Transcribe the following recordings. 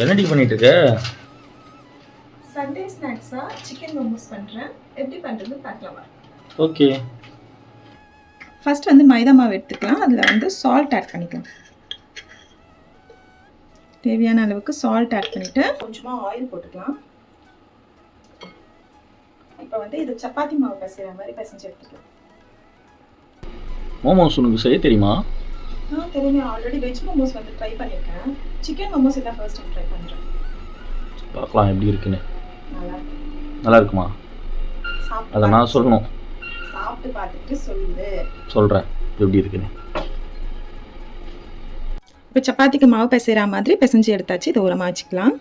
என்னடி பண்ணிட்டு இருக்க? சண்டே ஸ்நாக்ஸா சிக்கன் மோமோஸ் பண்றேன். எப்படி பண்றதுன்னு பார்க்கலாம். ஓகே. ஃபர்ஸ்ட் வந்து மைதா மாவு எடுத்துக்கலாம். அதில் வந்து சால்ட் ஆட் பண்ணிக்கலாம். தேவையான அளவுக்கு சால்ட் ஆட் பண்ணிவிட்டு கொஞ்சமாக ஆயில் போட்டுக்கலாம். இப்போ வந்து இது சப்பாத்தி மாவு பிசைகிற மாதிரி பிசைஞ்சு எடுத்துக்கலாம். மோமோஸ் உனக்கு செய்ய தெரியுமா? தெரியுமே, ஆல்ரெடி வெஜ் மோமோஸ் வந்து ட்ரை பண்ணியிருக்கேன். சிக்கன் மோமோஸ் இதான் ஃபர்ஸ்ட் டைம் ட்ரை பண்ணுறேன். பார்க்கலாம் எப்படி இருக்குன்னு. நல்லா இருக்குமா? அதை நான் சொல்லணும். சாப்பிட்டு பார்த்துட்டு சொல்லு. சொல்கிறேன் எப்படி இருக்குன்னு. இப்போ சப்பாத்திக்கு மாவு பிசைகிற மாதிரி பிசைஞ்சு எடுத்தாச்சு. இதை ஓரமாக வச்சுக்கலாம்.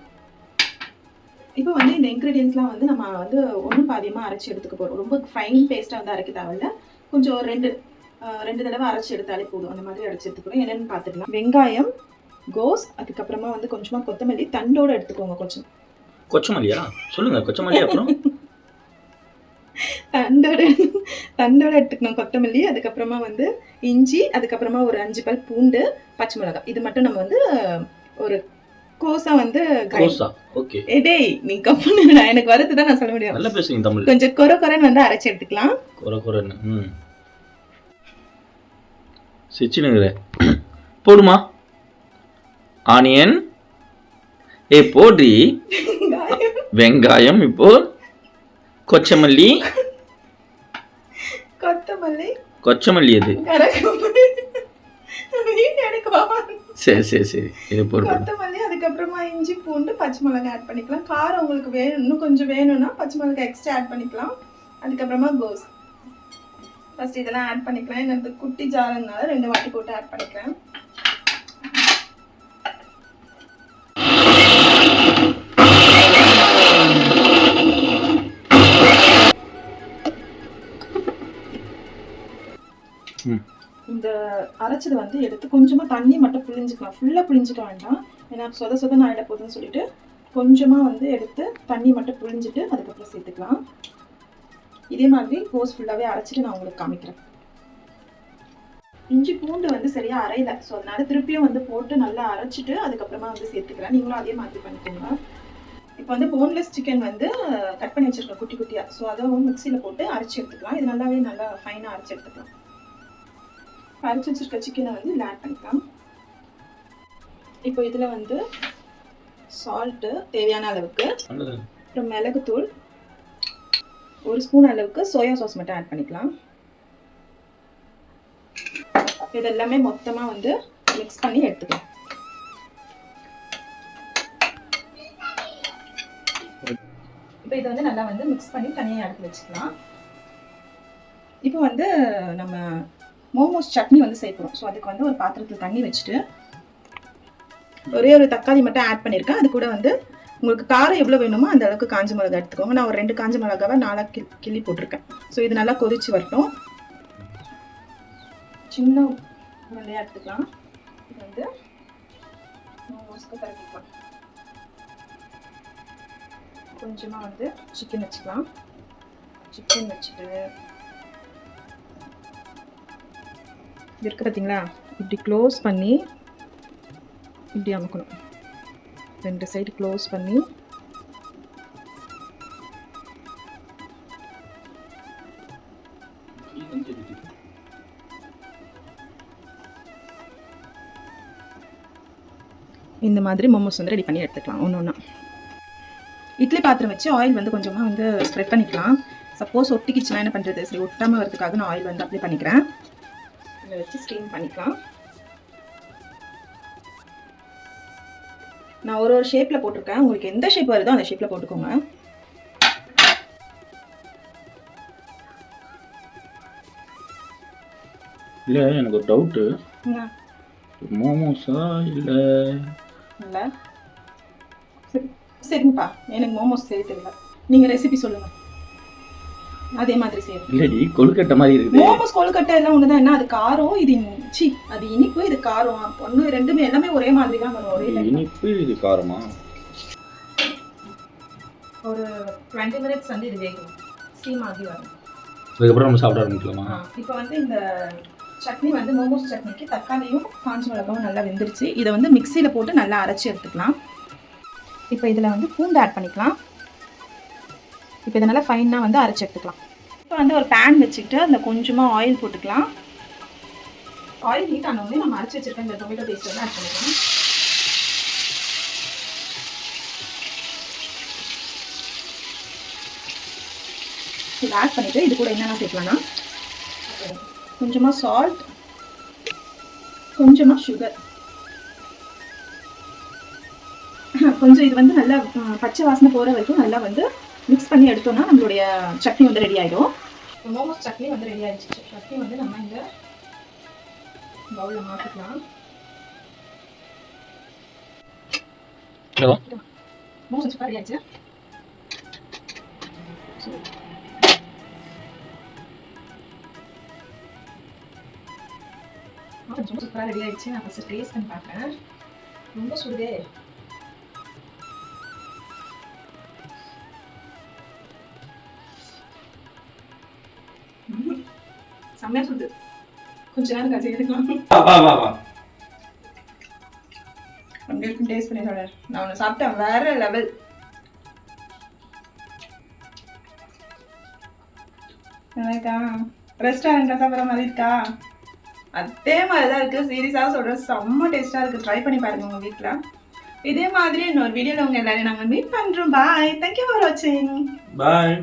இப்போ வந்து இந்த இன்க்ரீடியன்ஸ்லாம் வந்து நம்ம வந்து ஒன்றும் பாதியமாக அரைச்சி எடுத்துக்க போகிறோம். ரொம்ப ஃபைன் பேஸ்ட்டாக வந்து அரைக்க தேவையில்ல. கொஞ்சம் ரெண்டு தடவை அரைச்சி எடுத்தாலே போதும். அந்த மாதிரி அரைச்சி எடுத்துக்கிறோம். என்னென்னு பார்த்துக்கலாம். வெங்காயம், கோஸ், அதுக்கப்புறமா வந்து கொஞ்சமாக கொத்தமல்லி தண்டோடு எடுத்துக்கோங்க. கொச்சமல்லியா சொல்லுங்க. கொச்சமல்லி அப்புறம் தண்டோட எடுத்துக்கணும் கொத்தமல்லி. அதுக்கப்புறமா வந்து இஞ்சி, அதுக்கப்புறமா ஒரு 5 பல் பூண்டு, பச்சை மிளகாய். இது மட்டும் நம்ம வந்து ஒரு கோஸா வந்து ஓகே. டேய் நீ கப்புன்னு எனக்கு வரது தான் நான் சொல்ல முடியும். நல்லா பேசுங்க தமிழ். கொஞ்சம் கொரன்னு வந்து அரைச்சி எடுத்துக்கலாம். கொரன்னு சிச்சினுங்கற போடுமா. ஆனியன் போடி. வெங்காயம், இப்போ கொச்சமல்லி எது? சரி இது போடு. கொத்தமல்லி, அதுக்கப்புறமா இஞ்சி, பூண்டு, பச்சை மிளகாய் ஆட் பண்ணிக்கலாம். காரம் உங்களுக்கு இன்னும் கொஞ்சம் வேணும்னா பச்சை மிளகாய் எக்ஸ்ட்ரா ஆட் பண்ணிக்கலாம். அதுக்கப்புறமா கோஸ் ஃபர்ஸ்ட் இதெல்லாம் ஆட் பண்ணிக்கலாம். எனக்கு குட்டி ஜாரனால 2 வாட்டி போட்டு ஆட் பண்ணிக்கலாம். இந்த அரைச்சது வந்து எடுத்து கொஞ்சமாக தண்ணி மட்டும் புளிஞ்சிக்கலாம். ஃபுல்லாக புளிஞ்சிக்க வேண்டாம், ஏன்னா சொதன்னு ஆகிட போகுதுன்னு சொல்லிட்டு கொஞ்சமாக வந்து எடுத்து தண்ணி மட்டும் புளிஞ்சிட்டு அதுக்கப்புறம் சேர்த்துக்கலாம். இதே மாதிரி கோஸ் ஃபுல்லாகவே அரைச்சிட்டு நான் உங்களுக்கு காமிக்கிறேன். இஞ்சி பூண்டு வந்து சரியாக அரையலை, ஸோ அதனால திருப்பியும் வந்து போட்டு நல்லா அரைச்சிட்டு அதுக்கப்புறமா வந்து சேர்த்துக்கிறேன். நீங்களும் அதே மாதிரி பண்ணிக்கோங்க. இப்போ வந்து போன்லெஸ் சிக்கன் வந்து கட் பண்ணி வச்சுருக்கேன் குட்டி குட்டியாக. ஸோ அதை மிக்சியில் போட்டு அரைச்சி எடுத்துக்கலாம். இது நல்லா ஃபைனாக அரைச்சி எடுத்துக்கலாம். அரைச்சி வச்சிருக்க சிக்கனை வந்து இதில் ஆட் பண்ணிக்கலாம். இப்போ இதில் வந்து சால்ட்டு தேவையான அளவுக்கு, அப்புறம் மிளகுத்தூள், 1 ஸ்பூன் அளவுக்கு சோயா சாஸ் மட்டும் ஆட் பண்ணிக்கலாம். இதெல்லாமே மொத்தமாக வந்து மிக்ஸ் பண்ணி எடுத்துக்கலாம். இப்போ இதை வந்து நல்லா வந்து மிக்ஸ் பண்ணி தனியாக எடுத்து வச்சுக்கலாம். இப்போ வந்து நம்ம மோமோஸ் சட்னி வந்து சேர்ப்போம். ஸோ அதுக்கு வந்து ஒரு பாத்திரத்தில் தண்ணி வச்சுட்டு ஒரே ஒரு தக்காளி மட்டும் ஆட் பண்ணியிருக்கேன். அது கூட வந்து உங்களுக்கு காரம் எவ்வளோ வேணுமோ அந்த அளவுக்கு காஞ்ச மிளகா எடுத்துக்கோங்க. நான் ஒரு 2 காஞ்ச மிளகாவை 4 கிள்ளி போட்டிருக்கேன். ஸோ இது நல்லா கொதிச்சு வரட்டும். சின்ன உருண்டையாக எடுத்துக்கலாம். இது வந்து மோமோஸ்க்கு கலக்கிக்கலாம். கொஞ்சமாக வந்து சிக்கன் வச்சுக்கலாம். சிக்கன் வச்சுட்டு இருக்கு பார்த்தீங்களா, இப்படி க்ளோஸ் பண்ணி இப்படி அமுக்கணும். 2 சைடு க்ளோஸ் பண்ணி இந்த மாதிரி மோமோஸ் வந்து ரெடி பண்ணி எடுத்துக்கலாம். ஒன்று இட்லி பாத்திரம் வச்சு ஆயில் வந்து கொஞ்சமாக வந்து ஸ்ப்ரெட் பண்ணிக்கலாம். சப்போஸ் ஒட்டிக்கிச்சுன்னா என்ன பண்ணுறது? சரி, ஒட்டாமல் வரதுக்காக நான் ஆயில் வந்து அப்ளை பண்ணிக்கிறேன். இதை வச்சு ஸ்டீம் பண்ணிக்கலாம். நான் ஒரு ஷேப்பில் போட்டிருக்கேன். உங்களுக்கு எந்த ஷேப் வருதோ அந்த ஷேப்பில் போட்டுக்கோங்க. இல்லை, எனக்கு ஒரு டவுட்டு. மோமோஸா இல்லை? இல்லை, சரிங்கப்பா, எனக்கு மோமோஸ் செய்ய தெரியல. நீங்கள் ரெசிபி சொல்லுங்கள், அதே மாதிரி செய்யணும். இல்லடி, கொழுக்கட்டை மாதிரி இருக்குது. மோமோஸ் கொழுக்கட்டை எல்லாம் ஒண்ணுதான். என்ன அது காரம், இது அது இனிப்பு, இது காரம். ஒன்று ரெண்டுமே எல்லாமே ஒரே மாதிரி தான் வரும். ஒரே இனிப்பு, இது காரமா? ஒரு 20 மினிட்ஸ் வந்து இது வேகும், ஸ்டீம் ஆகி வரும். அதுக்கப்புறம் நம்ம சாப்பிட ஆரம்பிக்கலாமா? இப்போ வந்து இந்த சட்னி வந்து மோமோஸ் சட்னிக்கு தக்காளியும் காஞ்ச மிளகாவும் நல்லா வெந்துருச்சு. இதை வந்து மிக்சியில் போட்டு நல்லா அரைச்சி எடுத்துக்கலாம். இப்போ இதில் வந்து பூண்டு ஆட் பண்ணிக்கலாம். இப்போ இதை நல்லா ஃபைனாக வந்து அரைச்சி எடுத்துக்கலாம். இப்போ வந்து ஒரு பேன் வச்சுக்கிட்டு அதில் கொஞ்சமாக ஆயில் போட்டுக்கலாம். ஆயில் ஹீட் ஆனோடனே நம்ம அரைச்சி வச்சிருக்க இந்த டொமேட்டோ பேஸ்ட் வந்து ஆட் பண்ணிக்கலாம். இதை ஆட் பண்ணிவிட்டு இது கூட என்னென்ன சேர்க்கலாம்னா கொஞ்சமாக சால்ட், கொஞ்சமாக சுகர், கொஞ்சம் இது வந்து நல்லா பச்சை வாசனை போகிற வரைக்கும் நல்லா வந்து மிக்ஸ் பண்ணி எடுத்தோம்னா நம்மளுடைய சட்னி வந்து ரெடி ஆகிடும். மோமோஸ் சட்னி வந்து ரெடி ஆகிடுச்சு. சட்னி வந்து நம்ம இந்த பவுலில் மாற்றிக்கலாம். மோமோஸ் சூப்பராக ரெடி ஆகிடுச்சு. சூப்பராக ரெடி ஆகிடுச்சு. நான் ஃபஸ்ட்டு டேஸ்ட் பண்ணி பார்க்குறேன். ரொம்ப சுடுதே. செம்மையா சுடுது. கொஞ்ச நேரம் கழிச்சு எடுக்கலாம். உங்களுக்கு டேஸ்ட் பண்ணி சொல்றேன். நான் ஒன்று சாப்பிட்டேன், வேற லெவல். எனக்கா ரெஸ்டாரண்ட்ல சாப்பிட்ற மாதிரி இருக்கா? அதே மாதிரி தான் இருக்குது. சீரியஸாக சொல்கிறேன், செம்ம டேஸ்ட்டாக இருக்குது. ட்ரை பண்ணி பாருங்கள் உங்கள் வீட்டில். இதே மாதிரி இன்னொரு வீடியோவில் உங்கள் எல்லாரையும் நாங்கள் மீட் பண்ணுறோம். பாய். தேங்க்யூ ஃபார் வாட்சிங். பாய்.